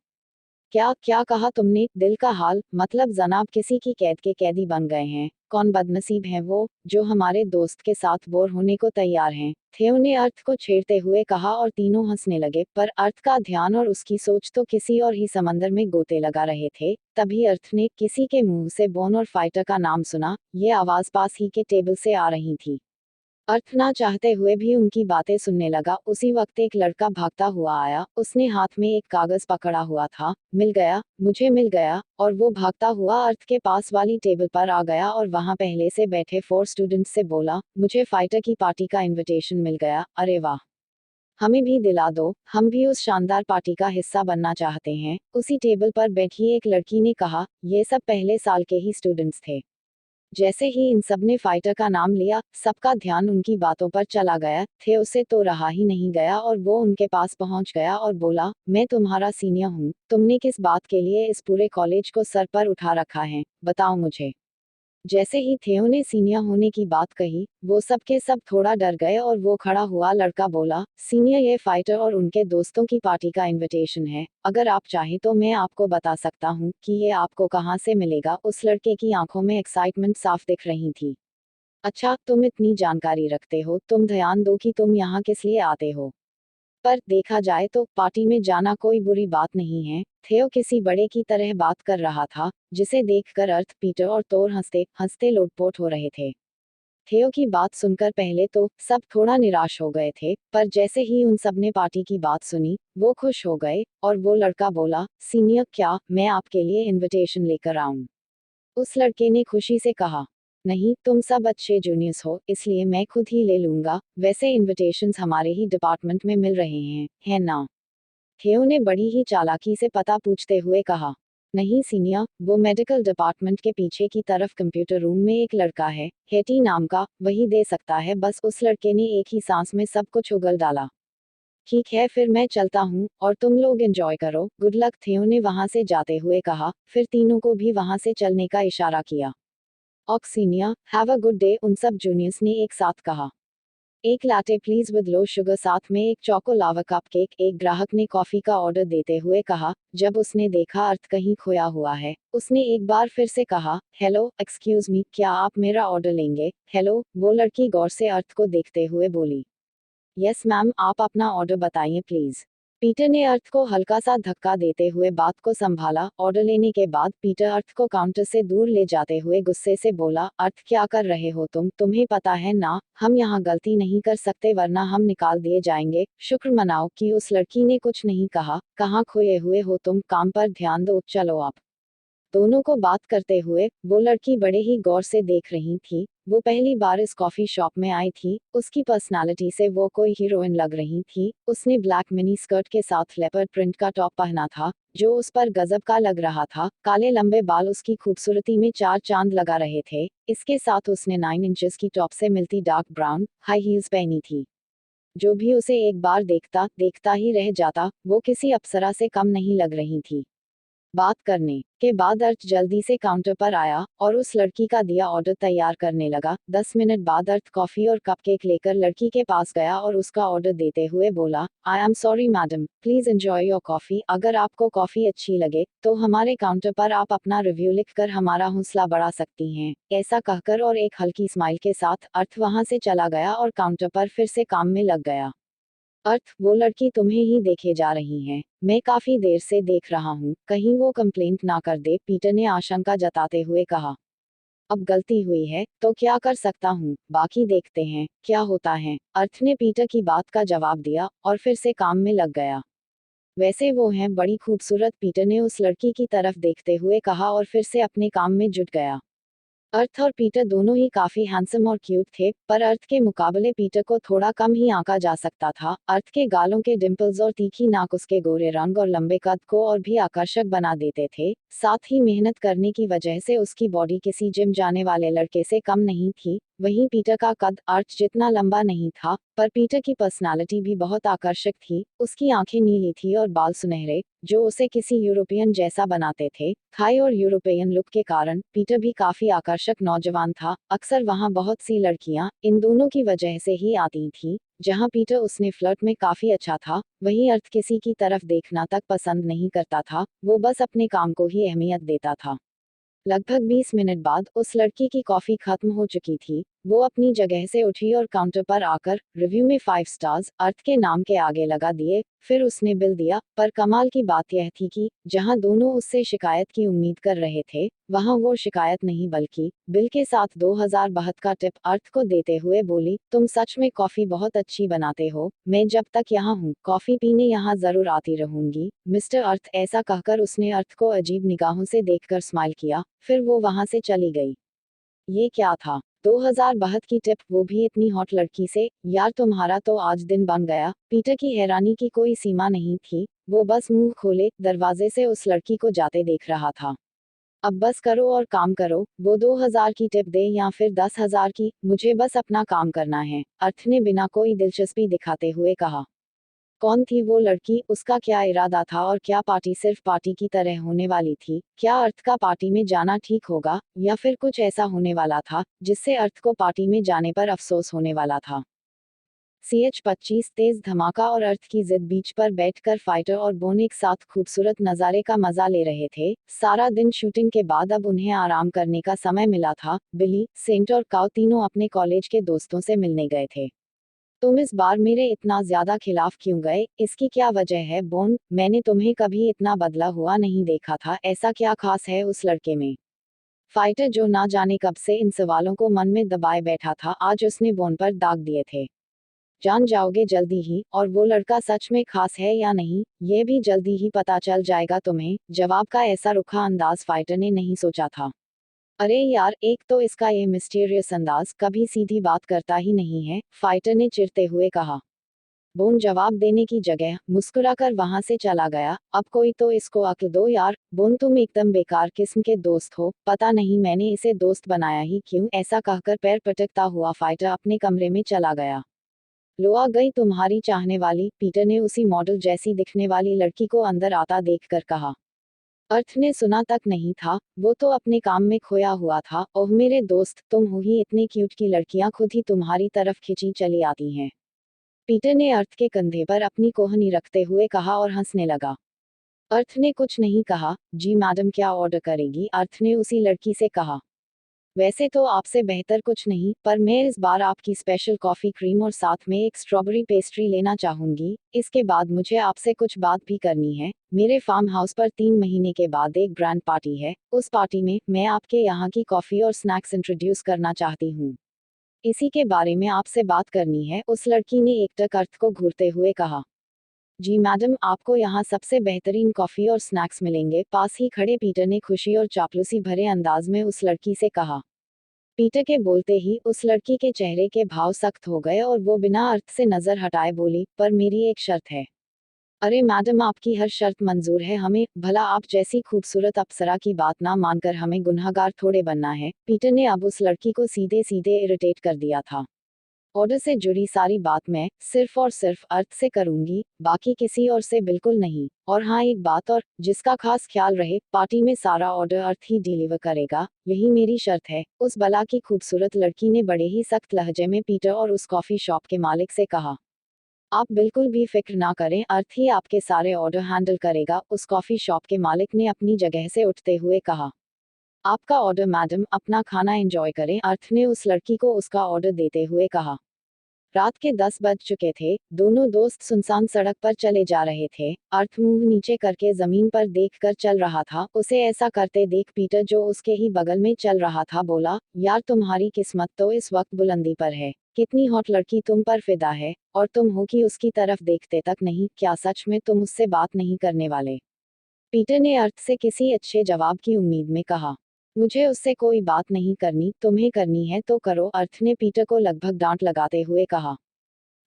क्या क्या कहा तुमने? दिल का हाल, मतलब जनाब किसी की कैद के कैदी बन गए हैं। कौन बदनसीब हैं वो, जो हमारे दोस्त के साथ बोर होने को तैयार हैं। थियो ने अर्थ को छेड़ते हुए कहा और तीनों हंसने लगे, पर अर्थ का ध्यान और उसकी सोच तो किसी और ही समंदर में गोते लगा रहे थे। तभी अर्थ ने किसी के मुंह से बोन और फाइटर का नाम सुना। ये आवाज पास ही के टेबल से आ रही थी। अर्थ ना चाहते हुए भी उनकी बातें सुनने लगा। उसी वक्त एक लड़का भागता हुआ आया। उसने हाथ में एक कागज पकड़ा हुआ था। मिल गया, मुझे मिल गया। और वो भागता हुआ अर्थ के पास वाली टेबल पर आ गया और वहां पहले से बैठे 4 स्टूडेंट्स से बोला, मुझे फाइटर की पार्टी का इनविटेशन मिल गया। अरे वाह, हमें भी दिला दो, हम भी उस शानदार पार्टी का हिस्सा बनना चाहते हैं। उसी टेबल पर बैठी एक लड़की ने कहा। ये सब पहले साल के ही स्टूडेंट्स थे। जैसे ही इन सब ने फाइटर का नाम लिया, सबका ध्यान उनकी बातों पर चला गया। थे उसे तो रहा ही नहीं गया और वो उनके पास पहुंच गया और बोला, मैं तुम्हारा सीनियर हूँ। तुमने किस बात के लिए इस पूरे कॉलेज को सर पर उठा रखा है, बताओ मुझे। जैसे ही थियो ने सीनियर होने की बात कही, वो सब के सब थोड़ा डर गए और वो खड़ा हुआ लड़का बोला, सीनियर, ये फाइटर और उनके दोस्तों की पार्टी का इनविटेशन है। अगर आप चाहें तो मैं आपको बता सकता हूँ कि ये आपको कहाँ से मिलेगा। उस लड़के की आंखों में एक्साइटमेंट साफ दिख रही थी। अच्छा, तुम इतनी जानकारी रखते हो, तुम ध्यान दो कि तुम यहाँ किस लिए आते हो। पर देखा जाए तो पार्टी में जाना कोई बुरी बात नहीं है। थियो किसी बड़े की तरह बात कर रहा था, जिसे देखकर अर्थ, पीटर और तोर हंसते हंसते लोटपोट हो रहे थे। थियो की बात सुनकर पहले तो सब थोड़ा निराश हो गए थे, पर जैसे ही उन सब ने पार्टी की बात सुनी, वो खुश हो गए। और वो लड़का बोला, सीनियर, क्या मैं आपके लिए इनविटेशन लेकर आऊं? उस लड़के ने खुशी से कहा, नहीं, तुम सब अच्छे जूनियर्स हो, इसलिए मैं खुद ही ले लूंगा। वैसे इनविटेशंस हमारे ही डिपार्टमेंट में मिल रहे हैं, है ना? थियो ने बड़ी ही चालाकी से पता पूछते हुए कहा, नहीं सीनियर, वो मेडिकल डिपार्टमेंट के पीछे की तरफ कंप्यूटर रूम में एक लड़का है, हेटी नाम का, वही दे सकता है। बस उस लड़के ने एक ही सांस में सब कुछ उगल डाला। ठीक है, फिर मैं चलता हूँ और तुम लोग एंजॉय करो। गुड लक, थियो ने वहां से जाते हुए कहा, फिर तीनों को भी वहां से चलने का इशारा किया। ऑक senior, have a good day, उन सब जूनियर्स ने एक साथ कहा। एक latte please with low sugar, साथ में एक चोको लावा कप केक, एक ग्राहक ने कॉफी का ऑर्डर देते हुए कहा। जब उसने देखा अर्थ कहीं खोया हुआ है, उसने एक बार फिर से कहा, हेलो एक्सक्यूज मी, क्या आप मेरा ऑर्डर लेंगे? हेलो, वो लड़की गौर से अर्थ को देखते हुए बोली। यस मैम, आप अपना ऑर्डर बताइए प्लीज। पीटर ने अर्थ को हल्का सा धक्का देते हुए बात को संभाला। ऑर्डर लेने के बाद पीटर अर्थ को काउंटर से दूर ले जाते हुए गुस्से से बोला, अर्थ क्या कर रहे हो तुम? तुम्हें पता है ना, हम यहाँ गलती नहीं कर सकते वरना हम निकाल दिए जाएंगे। शुक्र मनाओ कि उस लड़की ने कुछ नहीं कहा। कहाँ खोए हुए हो तुम? काम पर ध्यान दो, चलो आप। दोनों को बात करते हुए वो लड़की बड़े ही गौर से देख रही थी। वो पहली बार इस कॉफी शॉप में आई थी। उसकी पर्सनालिटी से वो कोई हीरोइन लग रही थी। उसने ब्लैक मिनी स्कर्ट के साथ लेपर्ड प्रिंट का टॉप पहना था, जो उस पर गजब का लग रहा था। काले लंबे बाल उसकी खूबसूरती में चार चांद लगा रहे थे। इसके साथ उसने 9 इंचेस की टॉप से मिलती डार्क ब्राउन हाई हील्स पहनी थी। जो भी उसे एक बार देखता देखता ही रह जाता। वो किसी अप्सरा से कम नहीं लग रही थी। बात करने के बाद अर्थ जल्दी से काउंटर पर आया और उस लड़की का दिया ऑर्डर तैयार करने लगा। 10 मिनट बाद अर्थ कॉफी और कपकेक लेकर लड़की के पास गया और उसका ऑर्डर देते हुए बोला, I am sorry madam, please enjoy your coffee. अगर आपको कॉफी अच्छी लगे तो हमारे काउंटर पर आप अपना रिव्यू लिखकर हमारा हौसला बढ़ा सकती हैं। ऐसा कहकर और एक हल्की स्माइल के साथ अर्थ वहां से चला गया और काउंटर पर फिर से काम में लग गया। अर्थ, वो लड़की तुम्हें ही देखे जा रही है। मैं काफी देर से देख रहा हूँ, कहीं वो कंप्लेंट ना कर दे, पीटर ने आशंका जताते हुए कहा। अब गलती हुई है तो क्या कर सकता हूँ, बाकी देखते हैं क्या होता है। अर्थ ने पीटर की बात का जवाब दिया और फिर से काम में लग गया। वैसे वो हैं बड़ी खूबसूरत, पीटर ने उस लड़की की तरफ देखते हुए कहा और फिर से अपने काम में जुट गया। अर्थ और पीटर दोनों ही काफी हैंडसम और क्यूट थे, पर अर्थ के मुकाबले पीटर को थोड़ा कम ही आंका जा सकता था। अर्थ के गालों के डिंपल्स और तीखी नाक उसके गोरे रंग और लंबे कद को और भी आकर्षक बना देते थे। साथ ही मेहनत करने की वजह से उसकी बॉडी किसी जिम जाने वाले लड़के से कम नहीं थी। वहीं पीटर का कद अर्थ जितना लंबा नहीं था, पर पीटर की पर्सनालिटी भी बहुत आकर्षक थी। उसकी आंखें नीली थी और बाल सुनहरे, जो उसे किसी यूरोपियन जैसा बनाते थे। थाई और यूरोपियन लुक के कारण पीटर भी काफी आकर्षक नौजवान था। अक्सर वहां बहुत सी लड़कियां इन दोनों की वजह से ही आती थीं, जहां पीटर उसने फ्लर्ट में काफी अच्छा था, वहीं अर्थ किसी की तरफ देखना तक पसंद नहीं करता था, वो बस अपने काम को ही अहमियत देता था। लगभग 20 मिनट बाद उस लड़की की कॉफी खत्म हो चुकी थी। वो अपनी जगह से उठी और काउंटर पर आकर रिव्यू में 5 स्टार्स अर्थ के नाम के आगे लगा दिए। फिर उसने बिल दिया, पर कमाल की बात यह थी कि जहां दोनों उससे शिकायत की उम्मीद कर रहे थे, वहां वो शिकायत नहीं बल्कि बिल के साथ 2072 का टिप अर्थ को देते हुए बोली, तुम सच में कॉफी बहुत अच्छी बनाते हो, मैं जब तक यहाँ हूँ कॉफी पीने यहाँ जरूर आती रहूंगी मिस्टर अर्थ। ऐसा कहकर उसने अर्थ को अजीब निगाहों से देखकर स्माइल किया, फिर वो वहां से चली गई। ये क्या था? 2072 की टिप, वो भी इतनी हॉट लड़की से। यार तुम्हारा तो आज दिन बन गया। पीटर की हैरानी की कोई सीमा नहीं थी, वो बस मुंह खोले दरवाजे से उस लड़की को जाते देख रहा था। अब बस करो और काम करो, वो 2000 की टिप दे या फिर 10,000 की, मुझे बस अपना काम करना है, अर्थ ने बिना कोई दिलचस्पी दिखाते हुए कहा। कौन थी वो लड़की, उसका क्या इरादा था और क्या पार्टी सिर्फ पार्टी की तरह होने वाली थी? क्या अर्थ का पार्टी में जाना ठीक होगा, या फिर कुछ ऐसा होने वाला था जिससे अर्थ को पार्टी में जाने पर अफसोस होने वाला था? CH-25 तेज धमाका और अर्थ की जिद। बीच पर बैठकर फाइटर और बोन एक साथ खूबसूरत नज़ारे का मजा ले रहे थे। सारा दिन शूटिंग के बाद अब उन्हें आराम करने का समय मिला था। बिली, सेंट और काव तीनों अपने कॉलेज के दोस्तों से मिलने गए थे। तुम इस बार मेरे इतना ज्यादा खिलाफ क्यों गए, इसकी क्या वजह है बोन? मैंने तुम्हें कभी इतना बदला हुआ नहीं देखा था, ऐसा क्या खास है उस लड़के में? फाइटर, जो ना जाने कब से इन सवालों को मन में दबाए बैठा था, आज उसने बोन पर दाग दिए थे। जान जाओगे जल्दी ही, और वो लड़का सच में खास है या नहीं, ये भी जल्दी ही पता चल जाएगा तुम्हें। जवाब का ऐसा रुखा अंदाज फाइटर ने नहीं सोचा था। अरे यार, एक तो इसका ये मिस्टीरियस अंदाज, कभी सीधी बात करता ही नहीं है, फाइटर ने चिढ़ते हुए कहा। बोन जवाब देने की जगह मुस्कुराकर वहां से चला गया। अब कोई तो इसको अक्ल दो यार। बोन, तुम एकदम बेकार किस्म के दोस्त हो, पता नहीं मैंने इसे दोस्त बनाया ही क्यों। ऐसा कहकर पैर पटकता हुआ फाइटर अपने कमरे में चला गया। लो आ गई तुम्हारी चाहने वाली, पीटर ने उसी मॉडल जैसी दिखने वाली लड़की को अंदर आता देखकर कहा। अर्थ ने सुना तक नहीं था, वो तो अपने काम में खोया हुआ था। ओह मेरे दोस्त, तुम हो ही इतने क्यूट की लड़कियां खुद ही तुम्हारी तरफ खिंची चली आती हैं। पीटर ने अर्थ के कंधे पर अपनी कोहनी रखते हुए कहा और हंसने लगा। अर्थ ने कुछ नहीं कहा। जी मैडम, क्या ऑर्डर करेगी, अर्थ ने उसी लड़की से कहा। वैसे तो आपसे बेहतर कुछ नहीं, पर मैं इस बार आपकी स्पेशल कॉफी क्रीम और साथ में एक स्ट्रॉबेरी पेस्ट्री लेना चाहूंगी। इसके बाद मुझे आपसे कुछ बात भी करनी है। मेरे फार्म हाउस पर 3 महीने के बाद एक ग्रैंड पार्टी है, उस पार्टी में मैं आपके यहाँ की कॉफी और स्नैक्स इंट्रोड्यूस करना चाहती हूँ। इसी के बारे में आपसे बात करनी है, उस लड़की ने एकटक अर्थ को घूरते हुए कहा। जी मैडम, आपको यहाँ सबसे बेहतरीन कॉफी और स्नैक्स मिलेंगे, पास ही खड़े पीटर ने खुशी और चापलूसी भरे अंदाज में उस लड़की से कहा। पीटर के बोलते ही उस लड़की के चेहरे के भाव सख्त हो गए और वो बिना अर्थ से नजर हटाए बोली, पर मेरी एक शर्त है। अरे मैडम, आपकी हर शर्त मंजूर है हमें, भला आप जैसी खूबसूरत अप्सरा की बात ना मानकर हमें गुनहगार थोड़े बनना है। पीटर ने अब उस लड़की को सीधे सीधे इरिटेट कर दिया था। ऑर्डर से जुड़ी सारी बात मैं सिर्फ और सिर्फ अर्थ से करूंगी, बाकी किसी और से बिल्कुल नहीं। और हाँ, एक बात और, जिसका खास ख्याल रहे, पार्टी में सारा ऑर्डर अर्थ ही डिलीवर करेगा, यही मेरी शर्त है। उस बला की खूबसूरत लड़की ने बड़े ही सख्त लहजे में पीटर और उस कॉफी शॉप के मालिक से कहा। आप बिल्कुल भी फिक्र ना करें, अर्थ ही आपके सारे ऑर्डर हैंडल करेगा, उस कॉफी शॉप के मालिक ने अपनी जगह से उठते हुए कहा। आपका ऑर्डर मैडम, अपना खाना एंजॉय करें, अर्थ ने उस लड़की को उसका ऑर्डर देते हुए कहा। रात के 10 बज चुके थे, दोनों दोस्त सुनसान सड़क पर चले जा रहे थे। अर्थ मुंह नीचे करके जमीन पर देखकर चल रहा था। उसे ऐसा करते देख पीटर, जो उसके ही बगल में चल रहा था, बोला, यार तुम्हारी किस्मत तो इस वक्त बुलंदी पर है। कितनी हॉट लड़की तुम पर फिदा है, और तुम हो कि उसकी तरफ देखते तक नहीं। क्या सच में तुम उससे बात नहीं करने वाले? पीटर ने अर्थ से किसी अच्छे जवाब की उम्मीद में कहा। मुझे उससे कोई बात नहीं करनी, तुम्हें करनी है तो करो, अर्थ ने पीटर को लगभग डांट लगाते हुए कहा।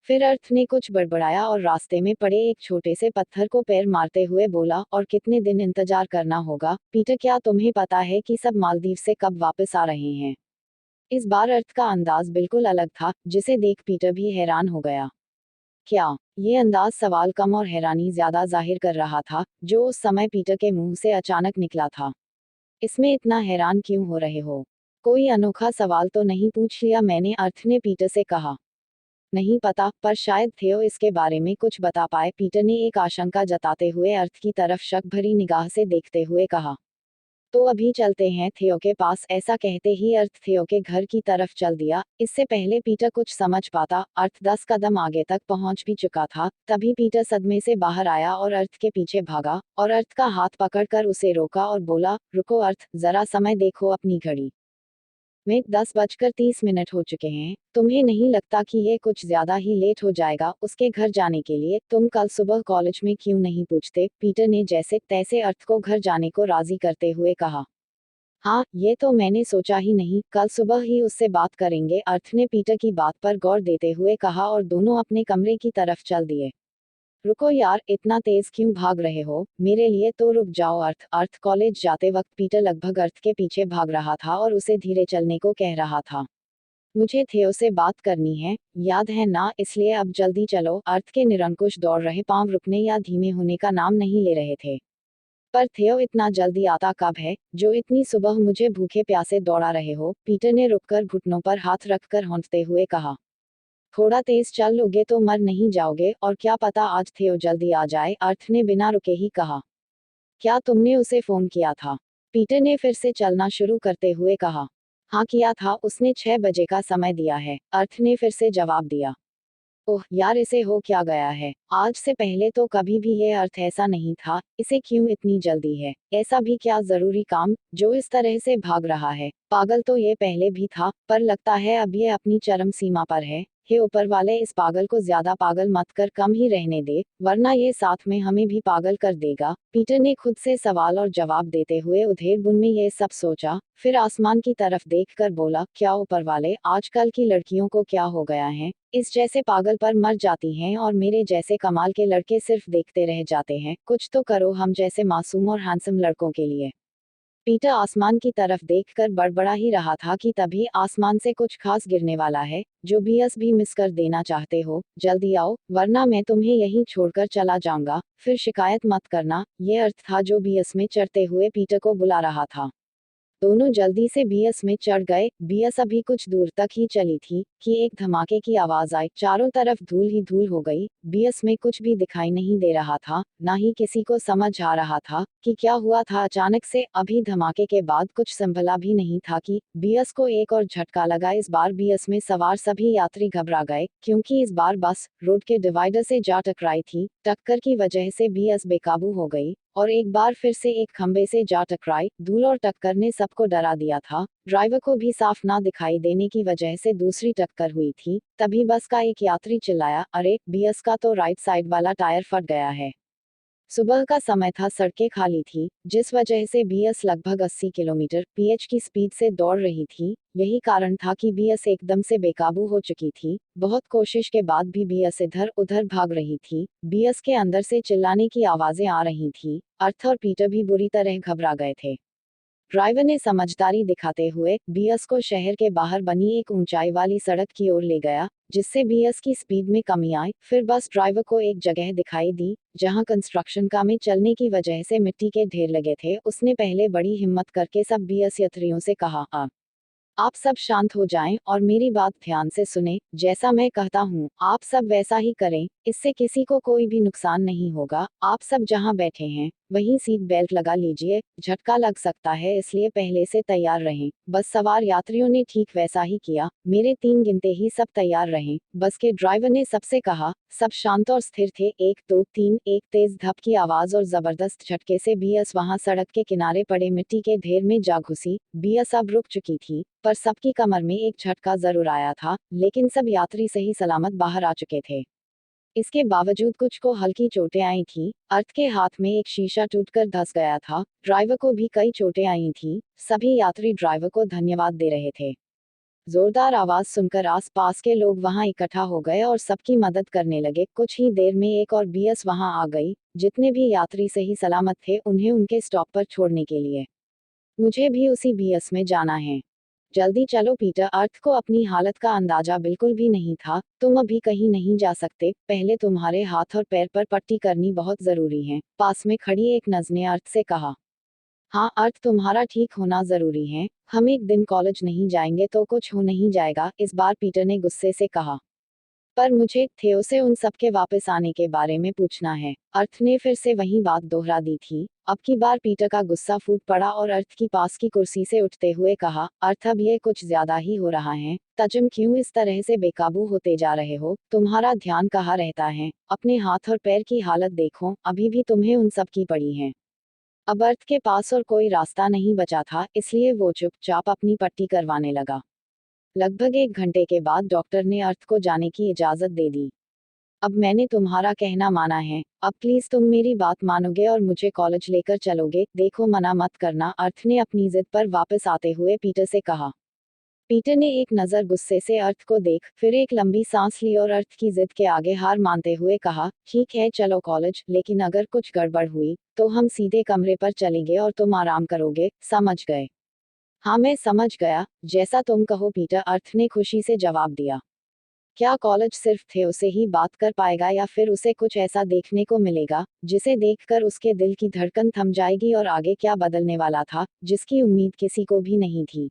फिर अर्थ ने कुछ बड़बड़ाया और रास्ते में पड़े एक छोटे से पत्थर को पैर मारते हुए बोला, और कितने दिन इंतजार करना होगा पीटर, क्या तुम्हें पता है कि सब मालदीव से कब वापस आ रहे हैं? इस बार अर्थ का अंदाज बिल्कुल अलग था, जिसे देख पीटर भी हैरान हो गया। क्या? ये अंदाज सवाल कम और हैरानी ज्यादा जाहिर कर रहा था, जो उस समय पीटर के मुंह से अचानक निकला था। इसमें इतना हैरान क्यों हो रहे हो? कोई अनोखा सवाल तो नहीं पूछ लिया मैंने, अर्थ ने पीटर से कहा। नहीं पता, पर शायद थियो इसके बारे में कुछ बता पाए, पीटर ने एक आशंका जताते हुए अर्थ की तरफ शक भरी निगाह से देखते हुए कहा। तो अभी चलते हैं थियो के पास। ऐसा कहते ही अर्थ थियो के घर की तरफ चल दिया। इससे पहले पीटर कुछ समझ पाता, अर्थ 10 कदम आगे तक पहुंच भी चुका था। तभी पीटर सदमे से बाहर आया और अर्थ के पीछे भागा और अर्थ का हाथ पकड़कर उसे रोका और बोला, रुको अर्थ, जरा समय देखो अपनी घड़ी में 10:30 हो चुके हैं। तुम्हें नहीं लगता कि ये कुछ ज्यादा ही लेट हो जाएगा उसके घर जाने के लिए? तुम कल सुबह कॉलेज में क्यों नहीं पूछते? पीटर ने जैसे तैसे अर्थ को घर जाने को राजी करते हुए कहा। हाँ, ये तो मैंने सोचा ही नहीं, कल सुबह ही उससे बात करेंगे, अर्थ ने पीटर की बात पर गौर देते हुए कहा और दोनों अपने कमरे की तरफ चल दिए। रुको यार, इतना तेज क्यों भाग रहे हो? मेरे लिए तो रुक जाओ अर्थ। अर्थ कॉलेज जाते वक्त पीटर लगभग अर्थ के पीछे भाग रहा था और उसे धीरे चलने को कह रहा था। मुझे थियो से बात करनी है, याद है ना, इसलिए अब जल्दी चलो। अर्थ के निरंकुश दौड़ रहे पांव रुकने या धीमे होने का नाम नहीं ले रहे थे। पर थियो इतना जल्दी आता कब है, जो इतनी सुबह मुझे भूखे प्यासे दौड़ा रहे हो? पीटर ने रुककर घुटनों पर हाथ रखकर हौंकते हुए कहा। थोड़ा तेज चल लोगे तो मर नहीं जाओगे, और क्या पता आज थियो जल्दी आ जाए, अर्थ ने बिना रुके ही कहा। क्या तुमने उसे फोन किया था? पीटर ने फिर से चलना शुरू करते हुए कहा। हाँ किया था, उसने 6 बजे का समय दिया है, अर्थ ने फिर से जवाब दिया। ओह यार, इसे हो क्या गया है? आज से पहले तो कभी भी ये अर्थ ऐसा नहीं था, इसे क्यों इतनी जल्दी है? ऐसा भी क्या जरूरी काम, जो इस तरह से भाग रहा है? पागल तो ये पहले भी था, पर लगता है अब ये अपनी चरम सीमा पर है। हे ऊपर वाले, इस पागल को ज्यादा पागल मत कर, कम ही रहने दे, वरना ये साथ में हमें भी पागल कर देगा। पीटर ने खुद से सवाल और जवाब देते हुए उधेड़-बुन में ये सब सोचा, फिर आसमान की तरफ देखकर बोला, क्या ऊपर वाले, आजकल की लड़कियों को क्या हो गया है? इस जैसे पागल पर मर जाती हैं और मेरे जैसे कमाल के लड़के सिर्फ देखते रह जाते हैं। कुछ तो करो हम जैसे मासूम और हैंडसम लड़कों के लिए। पीटर आसमान की तरफ देखकर बड़बड़ा ही रहा था कि तभी आसमान से कुछ खास गिरने वाला है। जो बीएस भी मिस कर देना चाहते हो, जल्दी आओ, वरना मैं तुम्हें यहीं छोड़कर चला जाऊंगा, फिर शिकायत मत करना। ये अर्थ था जो बीएस में चढ़ते हुए पीटर को बुला रहा था। दोनों जल्दी से बीएस में चढ़ गए। बीएस अभी कुछ दूर तक ही चली थी कि एक धमाके की आवाज आई। चारों तरफ धूल ही धूल हो गई। बीएस में कुछ भी दिखाई नहीं दे रहा था, ना ही किसी को समझ आ रहा था कि क्या हुआ था। अचानक से अभी धमाके के बाद कुछ संभला भी नहीं था कि बीएस को एक और झटका लगा। इस बार बीएस में सवार सभी यात्री घबरा गए, क्योंकि इस बार बस रोड के डिवाइडर से जा टकराई थी। टक्कर की वजह से बीएस बेकाबू हो गई और एक बार फिर से एक खंबे से जा टकराई। धूल और टक्कर ने सबको डरा दिया था। ड्राइवर को भी साफ ना दिखाई देने की वजह से दूसरी टक्कर हुई थी। तभी बस का एक यात्री चिल्लाया, अरे, बीएस का तो राइट साइड वाला टायर फट गया है। सुबह का समय था, सड़कें खाली थी, जिस वजह से बीएस लगभग 80 किलोमीटर पीएच की स्पीड से दौड़ रही थी। यही कारण था कि बीएस एकदम से बेकाबू हो चुकी थी। बहुत कोशिश के बाद भी बीएस इधर उधर भाग रही थी। बीएस के अंदर से चिल्लाने की आवाजें आ रही थी। अर्थ और पीटर भी बुरी तरह घबरा गए थे। ड्राइवर ने समझदारी दिखाते हुए बीएस को शहर के बाहर बनी एक ऊंचाई वाली सड़क की ओर ले गया, जिससे बीएस की स्पीड में कमी आई। फिर बस ड्राइवर को एक जगह दिखाई दी जहां कंस्ट्रक्शन कामें चलने की वजह से मिट्टी के ढेर लगे थे। उसने पहले बड़ी हिम्मत करके सब बीएस यात्रियों से कहा, आप सब शांत हो जाएं और मेरी बात ध्यान से सुने। जैसा मैं कहता हूँ आप सब वैसा ही करें, इससे किसी को कोई भी नुकसान नहीं होगा। आप सब जहाँ बैठे हैं वहीं सीट बेल्ट लगा लीजिए, झटका लग सकता है, इसलिए पहले से तैयार रहें। बस सवार यात्रियों ने ठीक वैसा ही किया। मेरे 3 गिनते ही सब तैयार रहें, बस के ड्राइवर ने सबसे कहा। सब शांत और स्थिर थे। 1 2 3। एक तेज धप की आवाज और जबरदस्त झटके से बीएस वहां सड़क के किनारे पड़े मिट्टी के ढेर में जा घुसी। बीएस अब रुक चुकी थी, पर सबकी कमर में एक झटका जरूर आया था, लेकिन सब यात्री सही सलामत बाहर आ चुके थे। इसके बावजूद कुछ को हल्की चोटें आई थीं। अर्थ के हाथ में एक शीशा टूटकर धंस गया था। ड्राइवर को भी कई चोटें आई थीं। सभी यात्री ड्राइवर को धन्यवाद दे रहे थे। जोरदार आवाज सुनकर आसपास के लोग वहां इकट्ठा हो गए और सबकी मदद करने लगे। कुछ ही देर में एक और बीएस वहां आ गई। जितने भी यात्री सही सलामत थे उन्हें उनके स्टॉप पर छोड़ने के लिए। मुझे भी उसी बीएस में जाना है। जल्दी चलो पीटर। अर्थ को अपनी हालत का अंदाजा बिल्कुल भी नहीं था। तुम अभी कहीं नहीं जा सकते, पहले तुम्हारे हाथ और पैर पर पट्टी करनी बहुत जरूरी है, पास में खड़ी एक नर्स ने अर्थ से कहा। हाँ अर्थ, तुम्हारा ठीक होना जरूरी है। हम एक दिन कॉलेज नहीं जाएंगे तो कुछ हो नहीं जाएगा, इस बार पीटर ने गुस्से से कहा। पर मुझे थियो से उन सब के वापस आने के बारे में पूछना है। अर्थ ने फिर से वही बात दोहरा दी थी। अब की बार पीटर का गुस्सा फूट पड़ा और अर्थ की पास की कुर्सी से उठते हुए कहा, अर्थ अब ये कुछ ज्यादा ही हो रहा है। तुम क्यों इस तरह से बेकाबू होते जा रहे हो? तुम्हारा ध्यान कहाँ रहता है? अपने हाथ और पैर की हालत देखो, अभी भी तुम्हें उन सब की पड़ी है। अब अर्थ के पास और कोई रास्ता नहीं बचा था, इसलिए वो चुपचाप अपनी पट्टी करवाने लगा। लगभग 1 घंटे के बाद डॉक्टर ने अर्थ को जाने की इजाजत दे दी। अब मैंने तुम्हारा कहना माना है, अब प्लीज तुम मेरी बात मानोगे और मुझे कॉलेज लेकर चलोगे? देखो, मना मत करना, अर्थ ने अपनी जिद पर वापस आते हुए पीटर से कहा। पीटर ने एक नज़र गुस्से से अर्थ को देख, फिर एक लंबी सांस ली और अर्थ की जिद के आगे हार मानते हुए कहा, ठीक है चलो कॉलेज, लेकिन अगर कुछ गड़बड़ हुई तो हम सीधे कमरे पर चलेंगे और तुम आराम करोगे, समझ गए? हाँ मैं समझ गया, जैसा तुम कहो पीटर, अर्थ ने खुशी से जवाब दिया। क्या कॉलेज सिर्फ थियो से ही बात कर पाएगा या फिर उसे कुछ ऐसा देखने को मिलेगा जिसे देखकर उसके दिल की धड़कन थम जाएगी? और आगे क्या बदलने वाला था जिसकी उम्मीद किसी को भी नहीं थी।